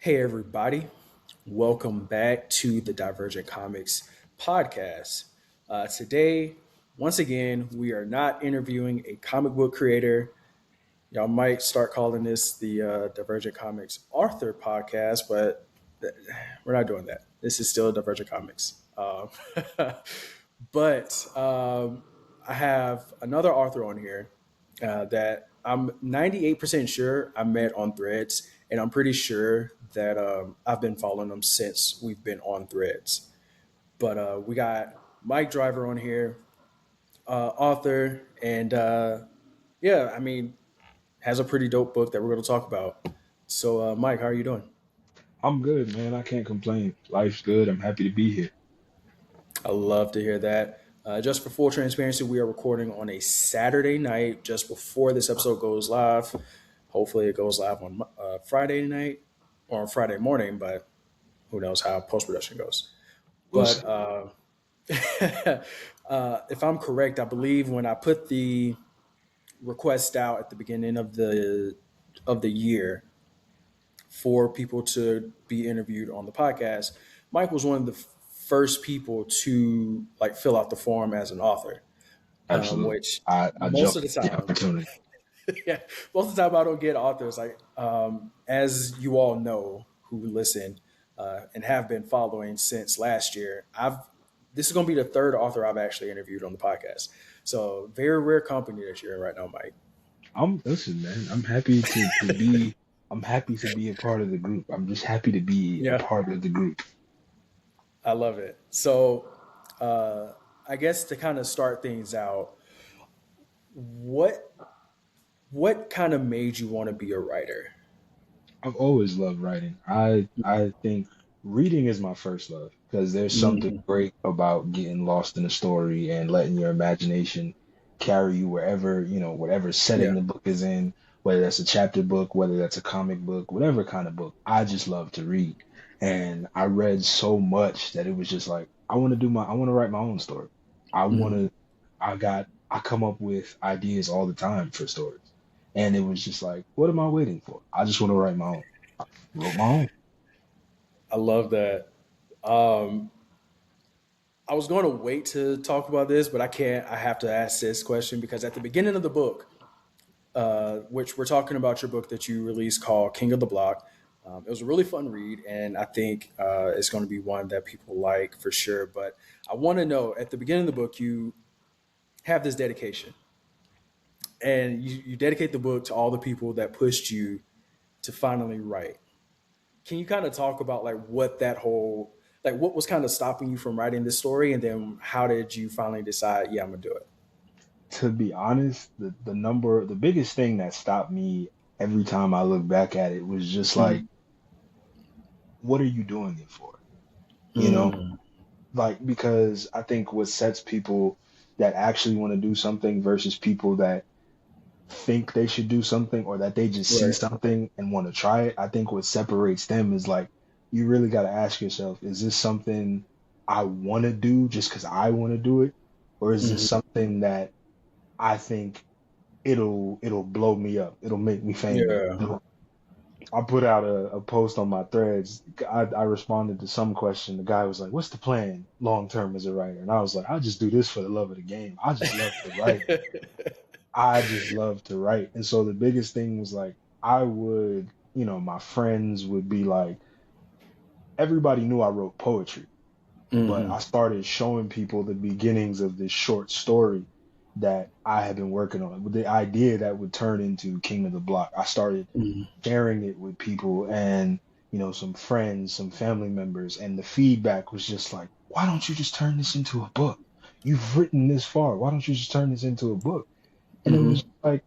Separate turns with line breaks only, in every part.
Hey, everybody. Welcome back to the Divergent Comics podcast. Today, once again, we are not interviewing a comic book creator. Y'all might start calling this the Divergent Comics Author podcast, but we're not doing that. This is still Divergent Comics. But I have another author on here that I'm 98% sure I met on Threads, and I'm pretty sure that I've been following them since we've been on Threads. But we got Mike Driver on here, author, and yeah, I mean, has a pretty dope book that we're going to talk about. So, Mike, how are you doing?
I'm good, man. I can't complain. Life's good. I'm happy to be here.
I love to hear that. Just for full transparency, we are recording on a Saturday night just before this episode goes live. Hopefully, it goes live on Friday night or on Friday morning, but who knows how post production goes.
We'll
But
see.
if I'm correct, I believe when I put the request out at the beginning of the year for people to be interviewed on the podcast, Mike was one of the first people to like fill out the form as an author,
Absolutely.
which
I
most of
jumped
the
at the
time,
opportunity.
yeah, most of the time I don't get authors. Like as you all know who listen and have been following since last year, I've this is going to be the third author I've actually interviewed on the podcast. So very rare company that you're in right now, Mike.
I'm listen, man. I'm happy to be a part of the group. I'm just happy to be a
Yeah,
part of the group.
I love it. So I guess to kind of start things out, what what kind of made you want to be a writer?
I've always loved writing. I think reading is my first love because there's something
Mhm.
great about getting lost in a story and letting your imagination carry you wherever, whatever setting
Yeah.
the book is in, whether that's a chapter book, whether that's a comic book, whatever kind of book. I just love to read. And I read so much that it was just like I want to write my own story. I want
Mhm.
to I come up with ideas all the time for stories. And it was just like, what am I waiting for? I just want to write my own. I wrote my own.
I love that. Um, I was going to wait to talk about this, but I can't. I have to ask this question because at the beginning of the book, which we're talking about your book that you released called King of the Block, it was a really fun read, and I think it's going to be one that people like for sure. But I want to know at the beginning of the book, you have this dedication, and you dedicate the book to all the people that pushed you to finally write. Can you kind of talk about like what that whole like what was kind of stopping you from writing this story, and then how did you finally decide, yeah, I'm gonna do it?
To be honest, the biggest thing that stopped me every time I look back at it was just like,
Mm.
what are you doing it for? You know,
Mm.
like because I think what sets people that actually want to do something versus people that think they should do something or that they just see
Right.
something and want to try it, I think what separates them is like you really got to ask yourself, is this something I want to do just because I want to do it? Or is this
Hmm.
something that I think it'll blow me up. It'll make me famous.
Yeah.
I put out a post on my threads. I responded to some question. The guy was like, "What's the plan long term as a writer?" And I was like, "I just do this for the love of the game. I just love to write. I just love to write." And so the biggest thing was like, I would, my friends would be like, everybody knew I wrote poetry, but
Hmm.
I started showing people the beginnings of this short story that I had been working on, with the idea that would turn into King of the Block. I started
Hmm.
sharing it with people and, some friends, some family members, and the feedback was just like, why don't you just turn this into a book? You've written this far. Why don't you just turn this into a book? And it
Hmm.
was like,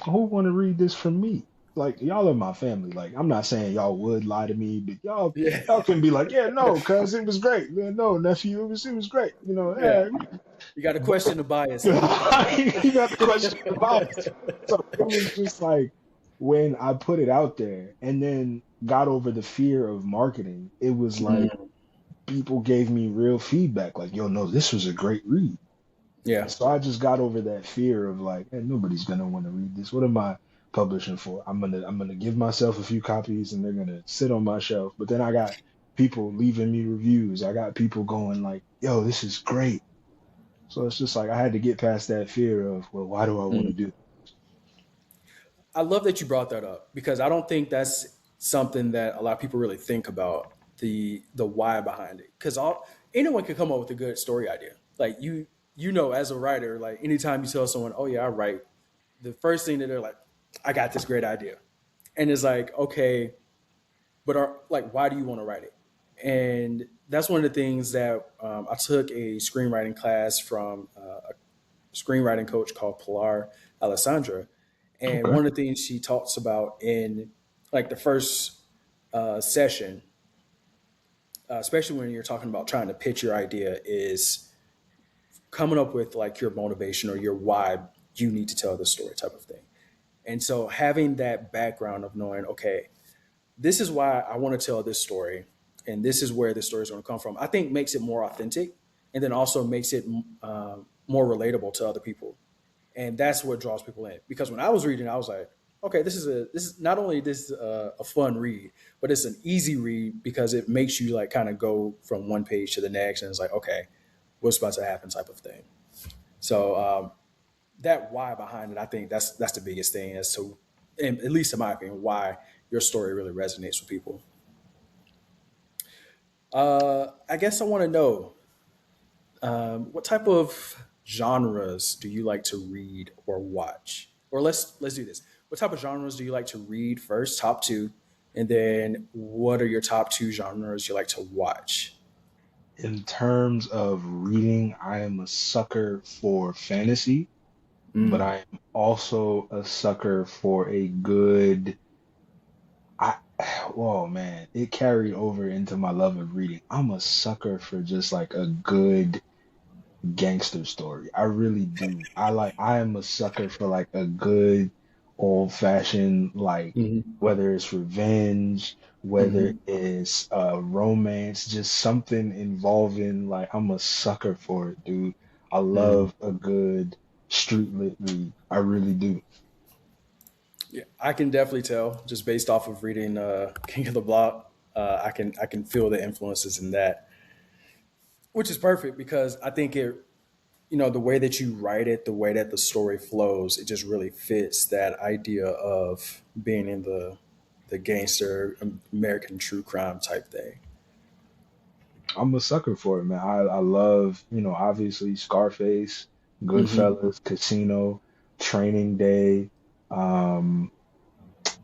who want to read this from me? Like y'all are my family. Like I'm not saying y'all would lie to me, but y'all
Yeah.
y'all can be like, yeah, no, cuz it was great. Yeah, no, nephew, it was great.
Yeah.
Yeah,
You got to
but
question the bias though.
you got the question about it. So it was just like when I put it out there and then got over the fear of marketing, it was like
Mm.
people gave me real feedback, like, yo, no, this was a great read.
Yeah.
And so I just got over that fear of like, hey, nobody's gonna want to read this. What am I publishing for. I'm gonna give myself a few copies and they're gonna sit on my shelf. But then I got people leaving me reviews. I got people going like, "Yo, this is great." So it's just like I had to get past that fear of, well, why do I want to
Mm.
do?
I love that you brought that up because I don't think that's something that a lot of people really think about the why behind it. Because anyone can come up with a good story idea. Like as a writer, like anytime you tell someone, "Oh yeah, I write," the first thing that they're like, "I got this great idea," and it's like, okay, but why do you want to write it? And that's one of the things that I took a screenwriting class from a screenwriting coach called Pilar Alessandra. And
Okay,
one of the things she talks about in like the first session, especially when you're talking about trying to pitch your idea, is coming up with like your motivation or your why you need to tell the story type of thing. And so having that background of knowing, okay, this is why I want to tell this story, and this is where this story is going to come from, I think makes it more authentic, and then also makes it more relatable to other people, and that's what draws people in. Because when I was reading, I was like, okay, this is not only this a fun read, but it's an easy read because it makes you like kind of go from one page to the next, and it's like, okay, what's about to happen type of thing. So that why behind it, I think that's the biggest thing as to, and at least in my opinion, why your story really resonates with people. I guess I want to know what type of genres do you like to read or watch? Or let's do this. What type of genres do you like to read first? Top two, and then what are your top two genres you like to watch?
in terms of reading, I am a sucker for fantasy, but
Mm,
I am also a sucker for a good. I, whoa, man, it carried over into my love of reading. I'm a sucker for just like a good gangster story. I really do. I am a sucker for like a good old fashioned, like
hmm
whether it's revenge, whether
hmm
it's romance, just something involving, like I'm a sucker for it, dude. I
hmm
love a good street lit read. I really do.
Yeah, I can definitely tell just based off of reading King of the Block. I can feel the influences in that, which is perfect because I think the way that you write it, the way that the story flows, it just really fits that idea of being in the gangster American true crime type thing.
I'm a sucker for it, man. I love, obviously Scarface,
Hmm
Goodfellas, Casino, Training Day. Um,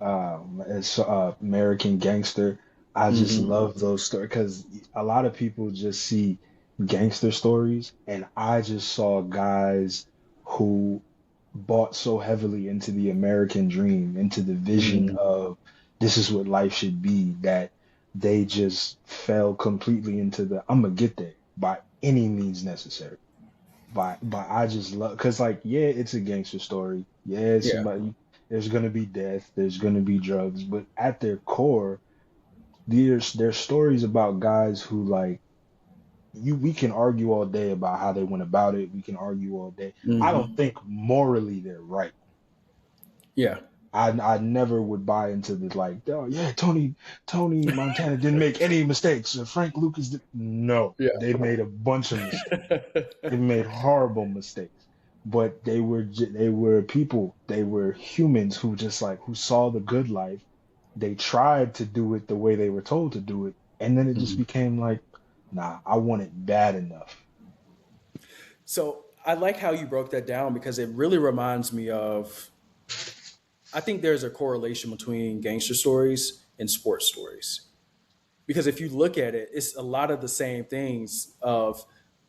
as American Gangster. I just
hmm
love those stories because a lot of people just see gangster stories, and I just saw guys who bought so heavily into the American dream, into the vision
hmm
of this is what life should be, that they just fell completely into the I'm gonna get there by any means necessary. But I just love because like yeah, it's a gangster story. Yeah,
Yeah.
somebody there's gonna be death, there's gonna be drugs, but at their core, there's stories about guys who like you we can argue all day about how they went about it. We can argue all day. I don't
hmm
think morally they're right.
Yeah.
I never would buy into the like, oh yeah, Tony Montana didn't make any mistakes. Frank Lucas did. No,
Yeah.
they made a bunch of mistakes. They made horrible mistakes, but they were people. They were humans who just like who saw the good life. They tried to do it the way they were told to do it, and then it just
Mhm.
became like, nah, I want it bad enough.
So I like how you broke that down because it really reminds me of. I think there's a correlation between gangster stories and sports stories. Because if you look at it, it's a lot of the same things of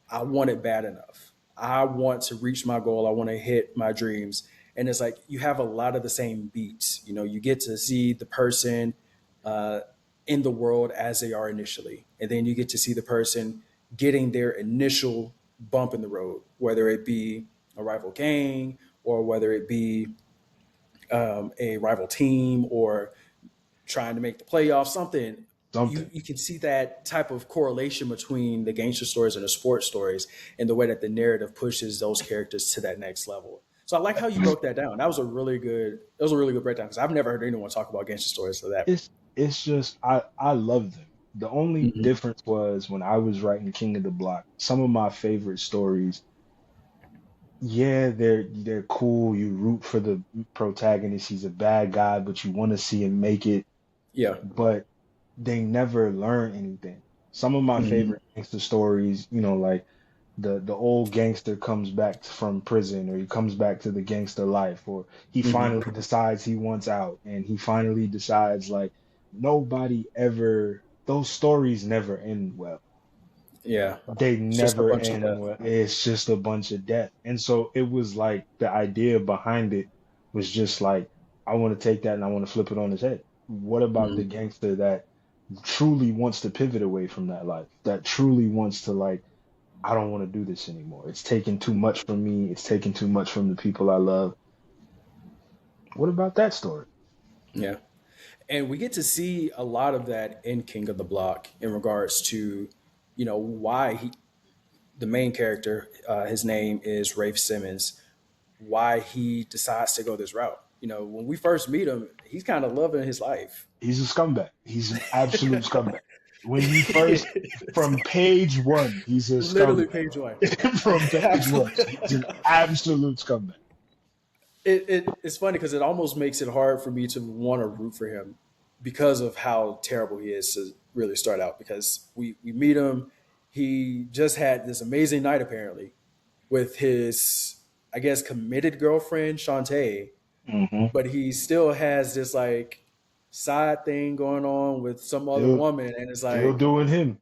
I want it bad enough. I want to reach my goal. I want to hit my dreams. And it's like you have a lot of the same beats. You get to see the person uh, in the world as they are initially. And then you get to see the person getting their initial bump in the road, whether it be a rival gang or whether it be a rival team or trying to make the playoffs, something. You
Something.
you can see that type of correlation between the gangster stories and the sports stories and the way that the narrative pushes those characters to that next level. So I like how you broke that down. That was a really good. That was a really good breakdown because I've never heard anyone talk about gangster stories for that.
It's just I love them. The only
Hmm.
difference was when I was writing King of the Block, some of my favorite stories, yeah, they're cool. You root for the protagonist. He's a bad guy, but you want to see him make it,
Yeah.
but they never learn anything. Some of my
Hmm.
favorite gangster stories, like the old gangster comes back from prison, or he comes back to the gangster life, or he
Hmm.
finally decides he wants out, and he finally decides like nobody ever, those stories never end well.
Yeah.
They
It's just a
never
bunch of
end
death.
well. It's just a bunch of death. And so it was like the idea behind it was just like, I want to take that and I want to flip it on his head. What about the
Hmm.
gangster that truly wants to pivot away from that life, that truly wants to like, I don't want to do this anymore. It's taking too much from me. It's taking too much from the people I love. What about that story?
Yeah. And we get to see a lot of that in King of the Block in regards to, why the main character, his name is Rafe Simmons, why he decides to go this route. When we first meet him, he's kind of loving his life.
He's a scumbag. He's an absolute scumbag. When you first, from page one, he's a
Literally
scumbag.
page one.
From page one, he's an
Absolutely.
absolute scumbag.
It's funny because it almost makes it hard for me to want to root for him because of how terrible he is to really start out. Because we meet him, he just had this amazing night apparently with his, I guess, committed girlfriend Shantae,
Hmm.
but he still has this like side thing going on with some other
Still,
woman, and it's
still
like
doing him.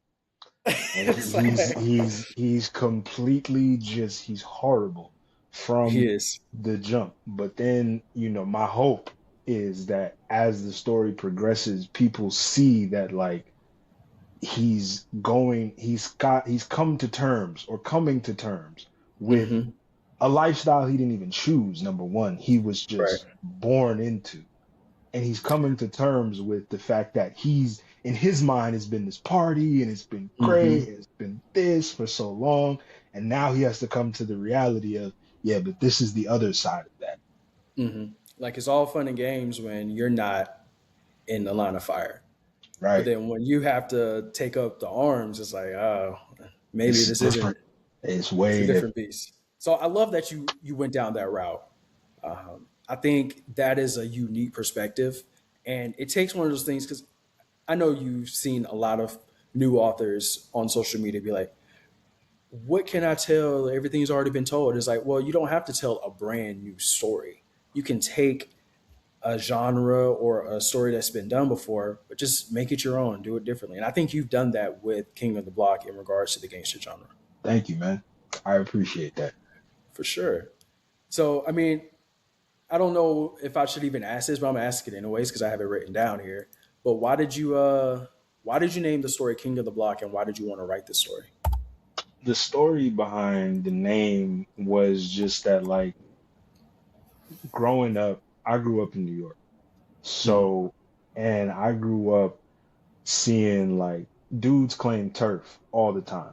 And
it's
he's
like
he's he's completely just he's horrible
he
from
is.
the jump. But then, my hope is that as the story progresses, people see that like he's come to terms or coming to terms with
Hmm.
a lifestyle he didn't even choose. Number one, he was
Right.
just born into. And he's coming to terms with the fact that he's in his mind it's been this party and it's been great
Hmm.
and it's been this for so long, and now he has to come to the reality of, yeah, but this is the other side of that.
Hmm. Like it's all fun and games when you're not in the line of fire. But
Right?
then when you have to take up the arms, it's like, oh, maybe
It's
this
different.
isn't.
It's
It's a
way different.
different beast. So I love that you went down that route. I think that is a unique perspective, and it takes one of those things because I know you've seen a lot of new authors on social media be like, "What can I tell? Everything's already been told." It's like, well, you don't have to tell a brand new story. You can take a genre or a story that's been done before, but just make it your own, do it differently. And I think you've done that with King of the Block in regards to the gangster genre,
Thank you, man. I appreciate that.
for sure. So, I mean, I don't know if I should even ask this, but I'm gonna ask it anyways because I have it written down here. But why did you name the story King of the Block, and why did you want to write this story?
The story behind the name was just that, like, growing up, I grew up in New York.
Hmm.
So, and I grew up seeing like dudes claim turf all the time.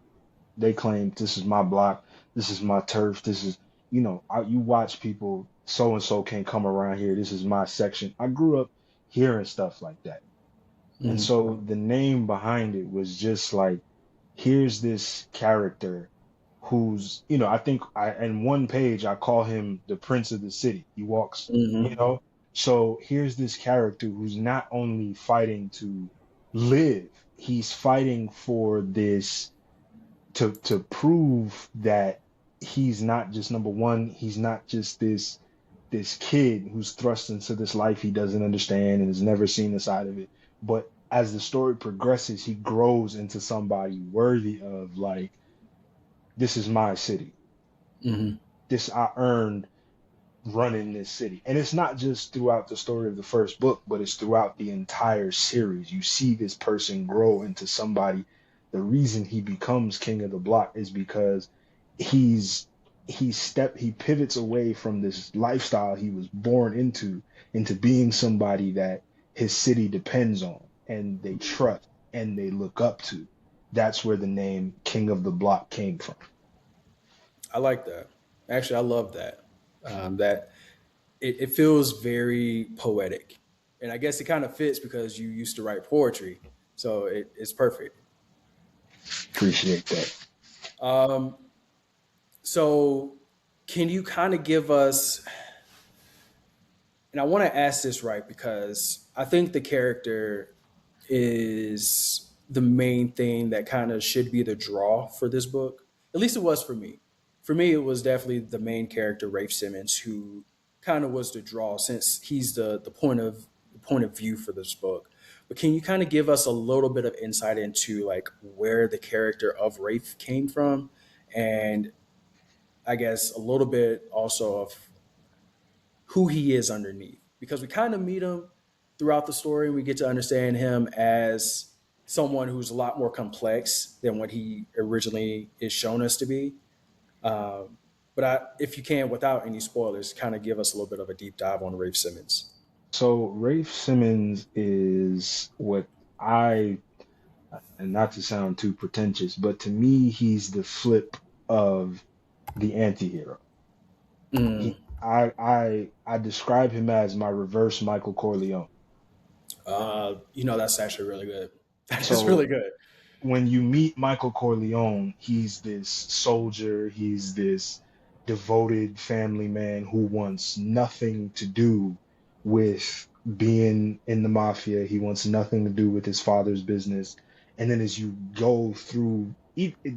They claim this is my block, this is my turf, this is, you watch people, so and so can't come around here, this is my section. I grew up hearing stuff like that. And
Hmm.
so the name behind it was just like, here's this character who's, I think in one page I call him the Prince of the City. He walks, you
Hmm.
know. So here's this character who's not only fighting to live, he's fighting for this, to prove that he's not just, number one, he's not just this kid who's thrust into this life he doesn't understand and has never seen the side of it. But as the story progresses, he grows into somebody worthy of like, this is my city.
Hmm.
This I earned running this city. And it's not just throughout the story of the first book, but it's throughout the entire series. You see this person grow into somebody. The reason he becomes king of the block is because he's he pivots away from this lifestyle he was born into being somebody that his city depends on and they trust and they look up to. That's where the name King of the Block came from.
I like that. Actually, I love that. That it feels very poetic, and I guess it kind of fits because you used to write poetry, so it's perfect.
Appreciate that.
Um, so can you kind of give us, and I want to ask this right because I think the character is the main thing that kind of should be the draw for this book. At least it was for me. For me, it was definitely the main character, Rafe Simmons, who kind of was the draw since he's the point of view for this book. But can you kind of give us a little bit of insight into like where the character of Rafe came from, and I guess a little bit also of who he is underneath? Because we kind of meet him throughout the story. We get to understand him as someone who's a lot more complex than what he originally is shown us to be. If you can, without any spoilers, kind of give us a little bit of a deep dive on Rafe Simmons.
So Rafe Simmons is what I, and not to sound too pretentious, but to me, he's the flip of the antihero.
Mm.
I describe him as my reverse Michael Corleone.
That's actually really good. That is
So
really good.
when you meet Michael Corleone, he's this soldier, he's this devoted family man who wants nothing to do with being in the mafia. He wants nothing to do with his father's business. And then as you go through,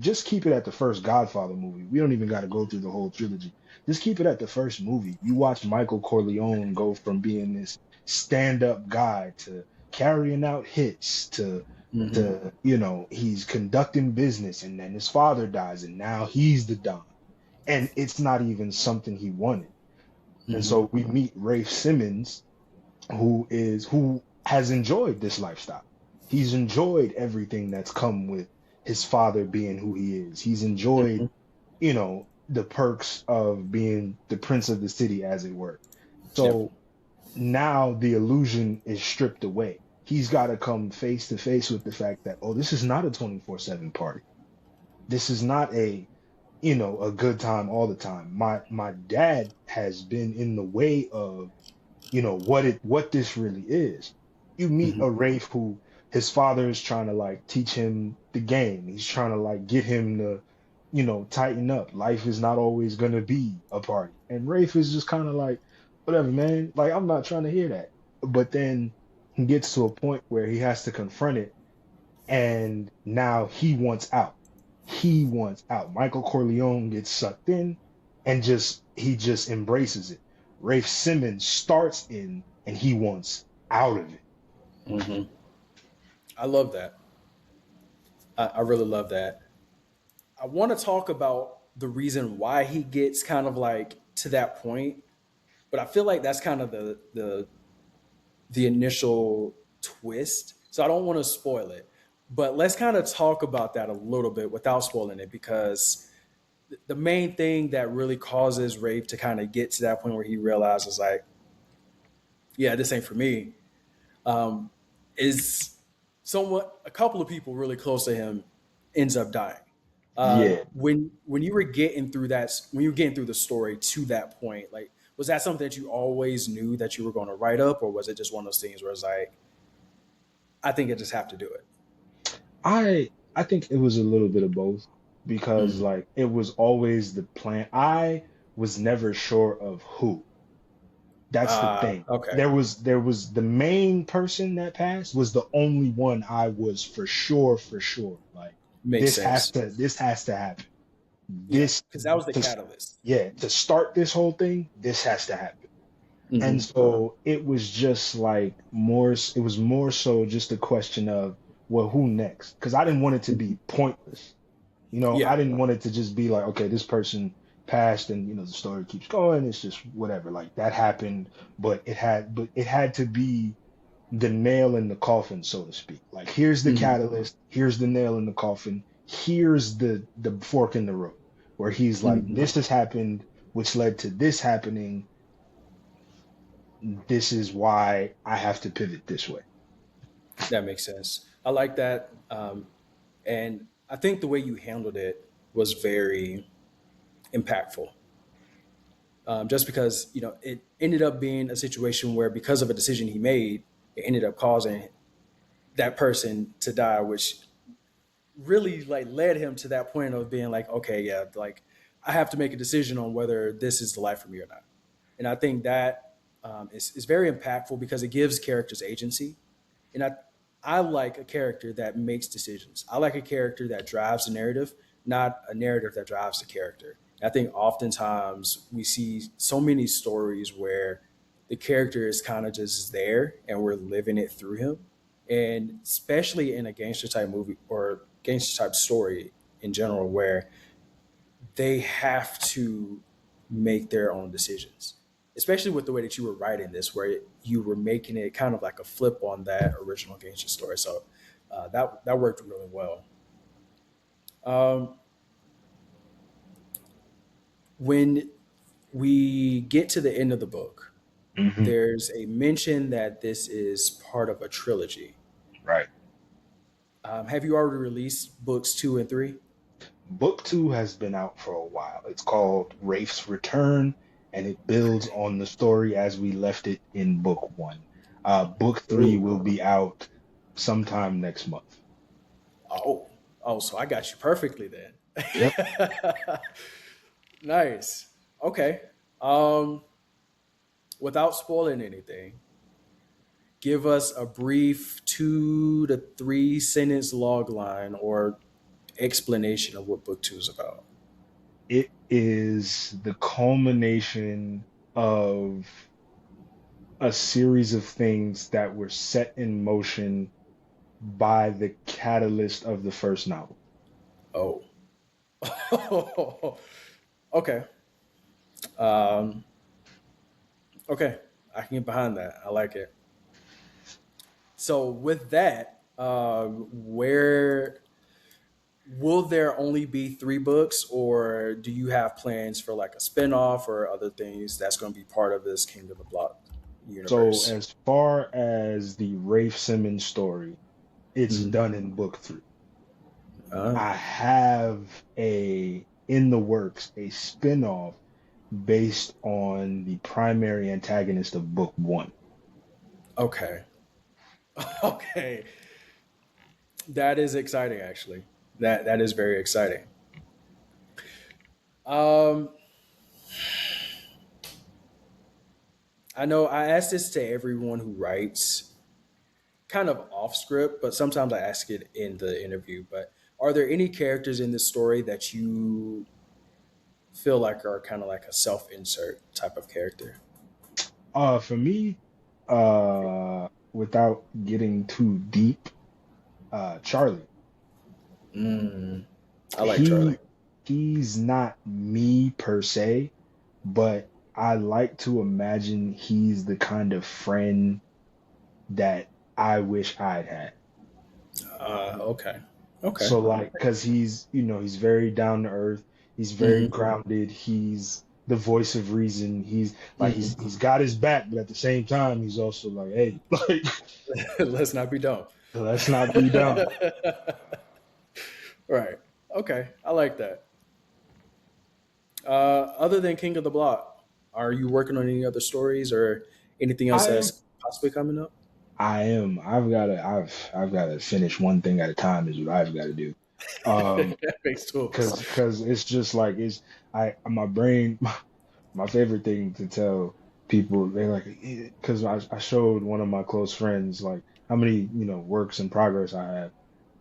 just keep it at the first Godfather movie. We don't even got to go through the whole trilogy. Just keep it at the first movie. You watch Michael Corleone go from being this stand-up guy to carrying out hits
Hmm.
to he's conducting business, and then his father dies and now he's the don, and it's not even something he wanted. And
Hmm.
so we meet Rafe Simmons, who has enjoyed this lifestyle. He's enjoyed everything that's come with his father being who he is. He's enjoyed,
Hmm.
the perks of being the prince of the city, as it were.
Yep.
So now the illusion is stripped away. He's got to come face to face with the fact that, oh, this is not a 24/7 party. This is not a good time all the time. My dad has been in the way of, what this really is. You meet
Hmm.
a Rafe who his father is trying to like teach him the game. He's trying to like get him to, tighten up. Life is not always gonna be a party. And Rafe is just kind of like, whatever, man. Like, I'm not trying to hear that. But then he gets to a point where he has to confront it, and now he wants out. He wants out. Michael Corleone gets sucked in, and he just embraces it. Rafe Simmons starts in, and he wants out of it.
Hmm. I love that. I really love that. I want to talk about the reason why he gets kind of like to that point, but I feel like that's kind of the initial twist. So I don't want to spoil it, but let's kind of talk about that a little bit without spoiling it, because the main thing that really causes Rafe to kind of get to that point where he realizes like, yeah, this ain't for me, um, is somewhat a couple of people really close to him ends up dying.
Yeah,
When you were getting through when you were getting through the story to that point, like was that something that you always knew that you were going to write up, or was it just one of those things where it's like, I think I just have to do it?
I think it was a little bit of both, because
Mm.
like it was always the plan. I was never sure of who. That's the thing.
Okay,
There was the main person that passed was the only one I was for sure. Like,
makes sense.
this has to happen.
Yeah,
This
because that was the
to
catalyst.
Yeah, to start this whole thing, this has to happen. And
Hmm.
so it was just like it was more so just a question of, well, who next? Because I didn't want it to be pointless. I
Yeah,
didn't want it to just be like, okay, this person passed, and the story keeps going. It's just whatever. Like, that happened, but it had to be the nail in the coffin, so to speak. Like, here's the
hmm,
catalyst, here's the nail in the coffin, here's the fork in the road, where he's like,
hmm,
this has happened, which led to this happening. This is why I have to pivot this way.
that makes sense. I like that, and I think the way you handled it was very impactful. just because it ended up being a situation where because of a decision he made, it ended up causing that person to die, which really like led him to that point of being like, okay, yeah, like I have to make a decision on whether this is the life for me or not. And I think that is very impactful because it gives characters agency. And I like a character that makes decisions. I like a character that drives the narrative, not a narrative that drives the character. And I think oftentimes we see so many stories where the character is kind of just there and we're living it through him. And especially in a gangster type movie or gangster type story in general, where they have to make their own decisions, especially with the way that you were writing this, where you were making it kind of like a flip on that original gangster story. So that worked really well. Um, when we get to the end of the book,
Hmm.
there's a mention that this is part of a trilogy.
Right.
Have you already released books 2 and 3?
Book two has been out for a while. It's called Rafe's Return, and it builds on the story as we left it in book one. Book three
Ooh.
will be out sometime next month.
Oh, oh, so I got you perfectly then.
Yep.
Nice. Okay. Um, without spoiling anything, give us a brief 2 to 3 sentence log line or explanation of what book 2 is about.
It is the culmination of a series of things that were set in motion by the catalyst of the first novel.
Oh. Okay. Um, okay. I can get behind that. I like it. So with that, where will there only be 3 books, or do you have plans for like a spinoff or other things that's going to be part of this King of the Block
So,
universe?
as far as the Rafe Simmons story, it's
Mm-hmm.
done in book three.
Uh,
I have a in the works a spin-off based on the primary antagonist of book one.
okay. Okay. That is exciting, actually. That is very exciting. Um, I know I ask this to everyone who writes, kind of off script, but sometimes I ask it in the interview. But are there any characters in this story that you feel like are kind of like a self insert type of character?
For me, without getting too deep, Charlie.
Mm, I like Charlie.
He he's not me per se, but I like to imagine he's the kind of friend that I wish I'd had.
Okay. Okay.
So like, cause he's very down to earth. He's very
Hmm.
grounded. He's the voice of reason. He's like,
Hmm.
he's got his back, but at the same time, he's also like, hey, like,
Let's not be dumb.
let's not be dumb.
Right. Okay. I like that. Other than King of the Block, are you working on any other stories or anything else
I am.
that's possibly coming up?
I am. I've gotta finish one thing at a time is what I've got to do. Um,
That makes total sense.
cause it's just like it's my brain. My favorite thing to tell people, they're like, because I showed one of my close friends like how many works in progress I have,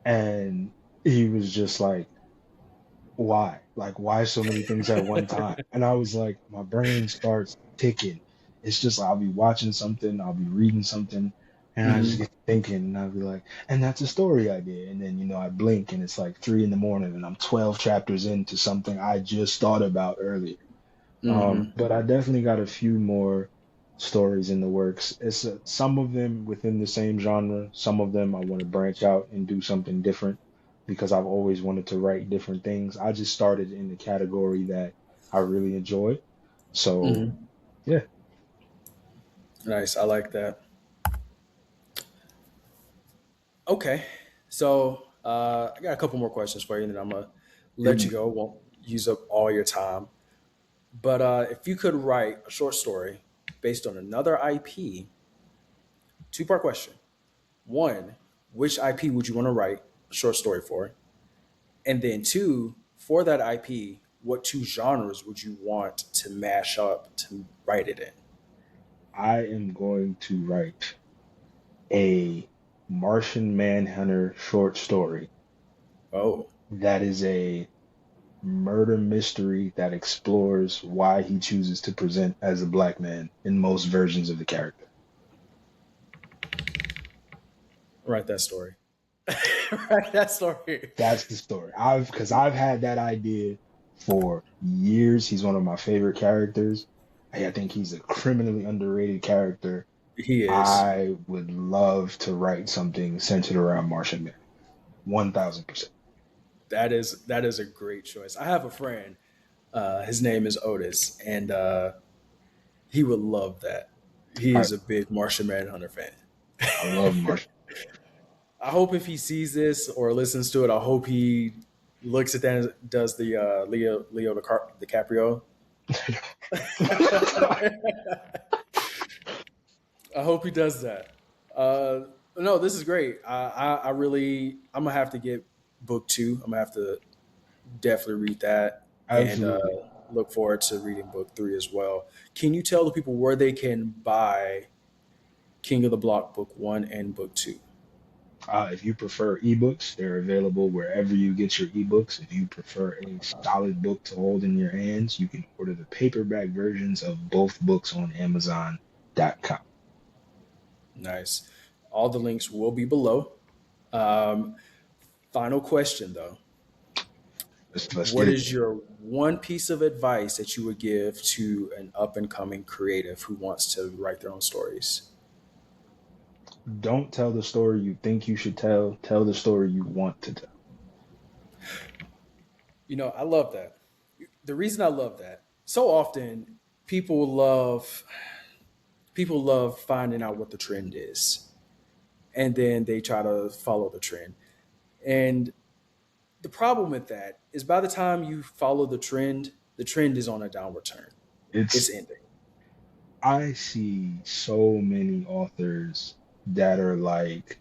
and he was just like, why? Like, why so many things at one time? And I was like, my brain starts ticking. It's just I'll be watching something, I'll be reading something, and I just
Hmm.
get thinking, and I'll be like, and that's a story idea. And then, I blink and it's like 3 in the morning and I'm 12 chapters into something I just thought about earlier.
Hmm.
But I definitely got a few more stories in the works. It's some of them within the same genre. Some of them I want to branch out and do something different because I've always wanted to write different things. I just started in the category that I really enjoy. So
Hmm.
yeah.
Nice. I like that. Okay. So I got a couple more questions for you, and then I'm gonna let you
Hit
go. Won't use up all your time. But if you could write a short story based on another IP, two-part question. One, which IP would you want to write a short story for? And then two, for that IP, what two genres would you want to mash up to write it in?
I am going to write a Martian Manhunter short story
Oh,
that is a murder mystery that explores why he chooses to present as a black man in most versions of the character.
write that story. Write that story.
That's the story. I've had that idea for years. He's one of my favorite characters. I think he's a criminally underrated character.
He is.
I would love to write something centered around Martian Man. 1000%.
That is a great choice. I have a friend. His name is Otis, and he would love that. He
I
is a big Martian Manhunter fan.
I love Martian.
I hope if he sees this or listens to it, I hope he looks at that and does the Leo DiCaprio. I hope he does that. No, this is great. I really, I'm gonna have to get book two. I'm gonna have to definitely read that and
Absolutely.
look forward to reading book three as well. Can you tell the people where they can buy King of the Block book one and book two?
If you prefer ebooks, they're available wherever you get your ebooks. If you prefer a solid book to hold in your hands, you can order the paperback versions of both books on Amazon.com.
Nice. All the links will be below. Um, Final question though.
Let's
What
get it.
is your one piece of advice that you would give to an up and coming creative who wants to write their own stories?
Don't tell the story you think you should tell. Tell the story you want to tell.
I love that. The reason I love that, so often people love people love finding out what the trend is, and then they try to follow the trend. And the problem with that is by the time you follow the trend is on a downward turn. It's
It's
ending.
I see so many authors that are like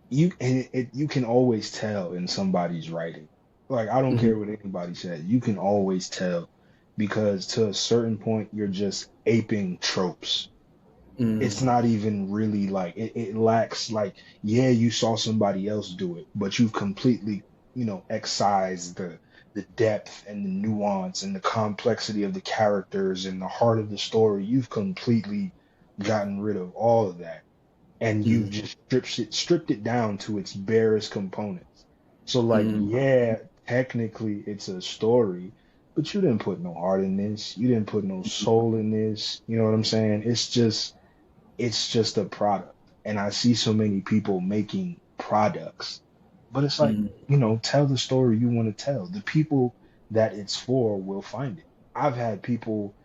you can always tell in somebody's writing. Like I don't care
Hmm.
what anybody says, you can always tell because to a certain point you're just aping tropes. It's
Hmm.
not even really like it lacks like yeah you saw somebody else do it but you've completely excised the depth and the nuance and the complexity of the characters and the heart of the story. You've completely gotten rid of all of that and you've
Hmm.
just stripped it down to its barest components. So like,
Hmm.
yeah, technically it's a story, but you didn't put no heart in this. You didn't put no soul in this. You know what I'm saying? It's just a product. And I see so many people making products, but it's like,
Hmm.
tell the story you want to tell. The people that it's for will find it. I've had people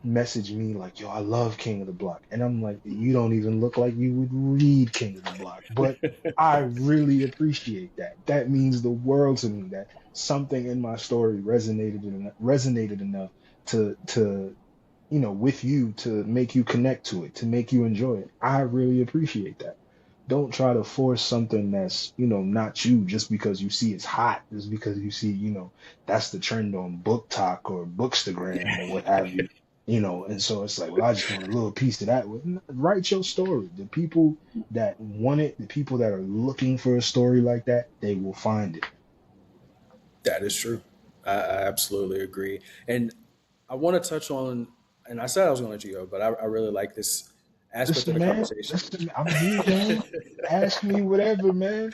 message me like, yo, I love King of the Block. And I'm like, you don't even look like you would read King of the Block. But I really appreciate that. That means the world to me that something in my story resonated enough to with you to make you connect to it, to make you enjoy it. I really appreciate that. Don't try to force something that's, not you just because you see it's hot, just because you see, that's the trend on Book Talk or Bookstagram or what have you. And so it's like, well, I just want a little piece of that. Well, write your story. The people that want it, the people that are looking for a story like that, they will find it.
That is true. I absolutely agree. And I want to touch on, and I said I was going to let you go, but I really like this aspect of
Listen,
the
man.
conversation.
Listen, I'm here, man. Ask me whatever, man.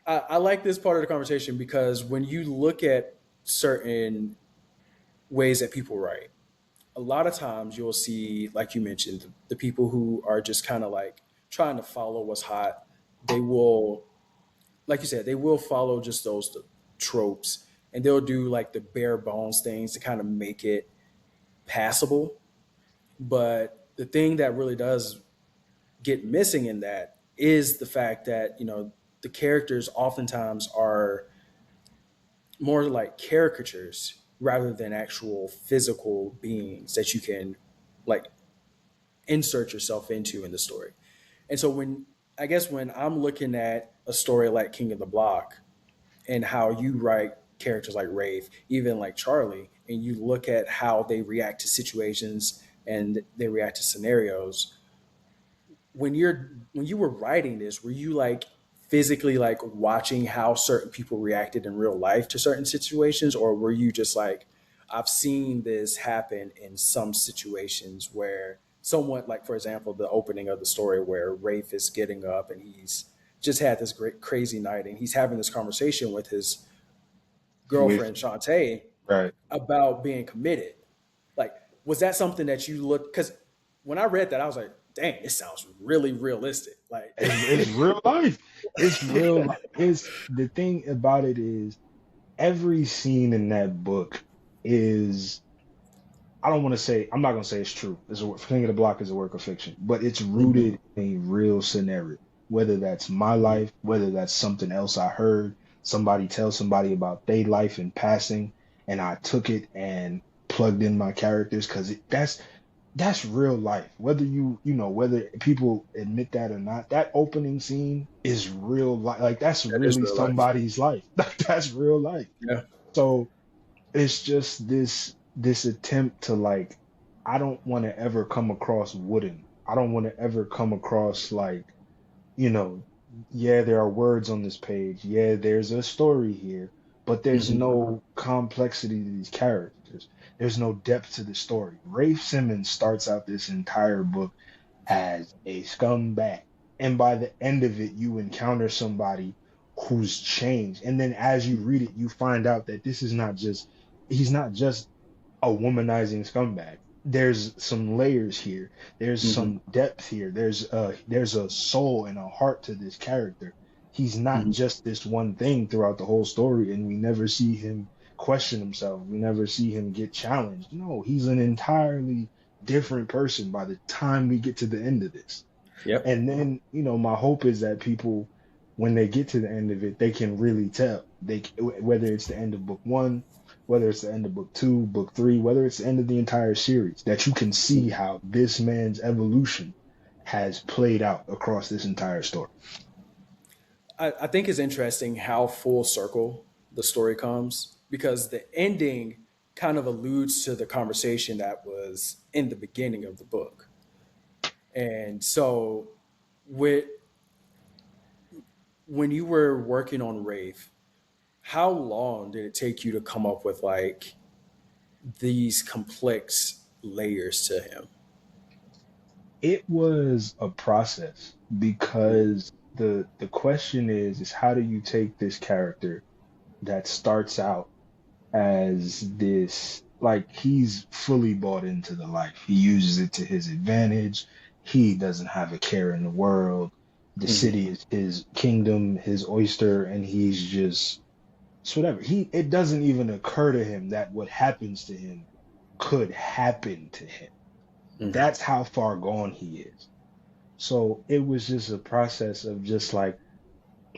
I like this part of the conversation because when you look at certain ways that people write, a lot of times you'll see, like you mentioned, the people who are just kind of like trying to follow what's hot. They will, like you said, they will follow just those tropes and they'll do like the bare bones things to kind of make it passable. But the thing that really does get missing in that is the fact that, the characters oftentimes are more like caricatures. rather than actual physical beings that you can like insert yourself into in the story. And so when I guess when I'm looking at a story like King of the Block and how you write characters like Rafe, even like Charlie, and you look at how they react to situations and they react to scenarios, when you were writing this, were you like physically like watching how certain people reacted in real life to certain situations, or were you just like, I've seen this happen in some situations where someone, like for example the opening of the story where Rafe is getting up and he's just had this great crazy night and he's having this conversation with his
With
girlfriend Shantae
right.
about being committed. Like, was that something that you looked? Because when I read that, I was like, "Dang, it sounds really realistic." Like,
It's real life. It's real life. It's the thing about it is every scene in that book is I don't want to say I'm not gonna say it's true. King of the Block is a work of fiction, but it's
mhm,
rooted in a real scenario. Whether that's my life, whether that's something else I heard somebody tell somebody about their life in passing, and I took it and plugged in my characters because that's real life. Whether whether people admit that or not, that opening scene is real life. Like that's
that is
really
real life.
somebody's life. That's real life.
Yeah.
So it's just this attempt to like I don't want to ever come across wooden. I don't want to ever come across like, you know, yeah, there are words on this page. Yeah, there's a story here, but there's
Hmm.
no complexity to these characters. There's no depth to the story. Rafe Simmons starts out this entire book as a scumbag. And by the end of it, you encounter somebody who's changed. And then as you read it, you find out that he's not just a womanizing scumbag. There's some layers here. There's
Hmm.
some depth here. There's a soul and a heart to this character. He's not
Hmm.
just this one thing throughout the whole story, and we never see him question himself. We never see him get challenged. No, he's an entirely different person by the time we get to the end of this.
Yep.
And then, my hope is that people, when they get to the end of it, they can really tell. Whether it's the end of book one, whether it's the end of book two, book three, whether it's the end of the entire series, that you can see how this man's evolution has played out across this entire story.
I think it's interesting how full circle the story comes because the ending kind of alludes to the conversation that was in the beginning of the book. And so, with when you were working on Rafe, how long did it take you to come up with like these complex layers to him?
It was a process because the question is how do you take this character that starts out as this like he's fully bought into the life. He uses it to his advantage. He doesn't have a care in the world. The
Hmm.
city is his kingdom, his oyster, and he's just it's whatever. It doesn't even occur to him that what happens to him could happen to him.
Hmm.
That's how far gone he is. So it was just a process of just like,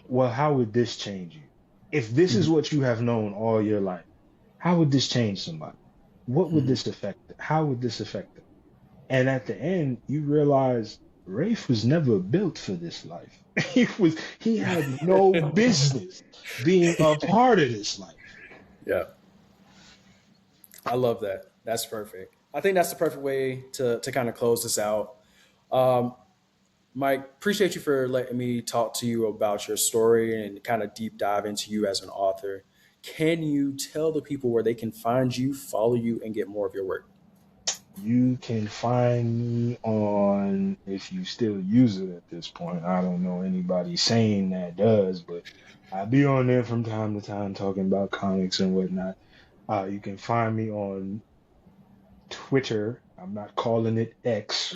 well, how would this change you? If this is
Hmm.
what you have known all your life, how would this change somebody? What would
Hmm.
this affect? How would this affect them? And at the end, you realize Rafe was never built for this life. He had no business being a part of this life.
Yeah, I love that. That's perfect. I think that's the perfect way to kind of close this out. Um, Mike, appreciate you for letting me talk to you about your story and kind of deep dive into you as an author. Can you tell the people where they can find you, follow you, and get more of your work?
You can find me on, if you still use it at this point. I don't know anybody saying that does, but I be on there from time to time talking about comics and whatnot. You can find me on Twitter. I'm not calling it X.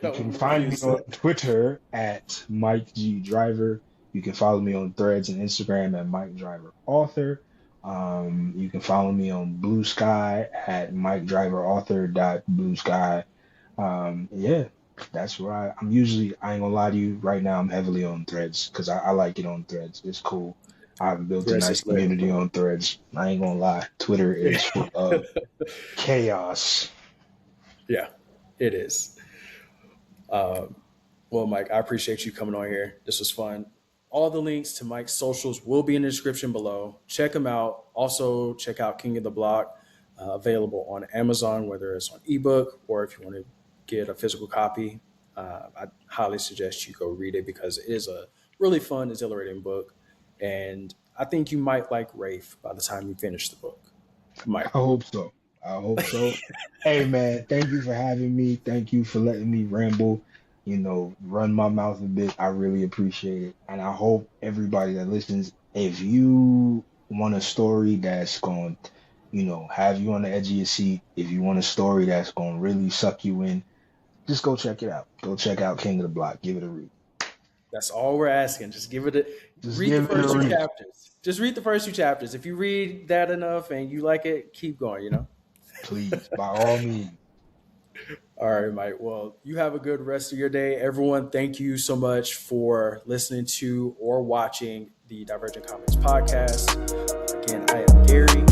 You can find me
Please.
on Twitter at Mike G Driver. You can follow me on Threads and Instagram at Mike Driver Author. You can follow me on Blue Sky at Mike Driver Author dot Blue Sky. Yeah, that's where I'm usually. I ain't gonna lie to you. Right now, I'm heavily on Threads because I like it on Threads. It's cool. I've built a
Threads
nice
is lit.
community on Threads. I ain't gonna lie. Twitter is full of chaos.
Yeah, it is. Um, well, Mike, I appreciate you coming on here. This was fun. All the links to Mike's socials will be in the description below. Check him out. Also, check out King of the Block, available on Amazon, whether it's on ebook or if you want to get a physical copy. I highly suggest you go read it because it is a really fun, exhilarating book. And I think you might like Rafe by the time you finish the book. You
I
might.
hope so. I hope so. Hey man, thank you for having me. Thank you for letting me ramble, run my mouth a bit. I really appreciate it. And I hope everybody that listens, if you want a story that's going, have you on the edge of your seat, if you want a story that's going to really suck you in, just go check it out. Go check out King of the Block. Give it a read.
That's all we're asking. Just give it a
Just
read the
give it a
first two
read,
chapters. Just read the first two chapters. If you read that enough and you like it, keep going.
please, by all means.
All right, Mike. Well, you have a good rest of your day. Everyone, thank you so much for listening to or watching the Divergent Comics podcast. Again, I am Gary.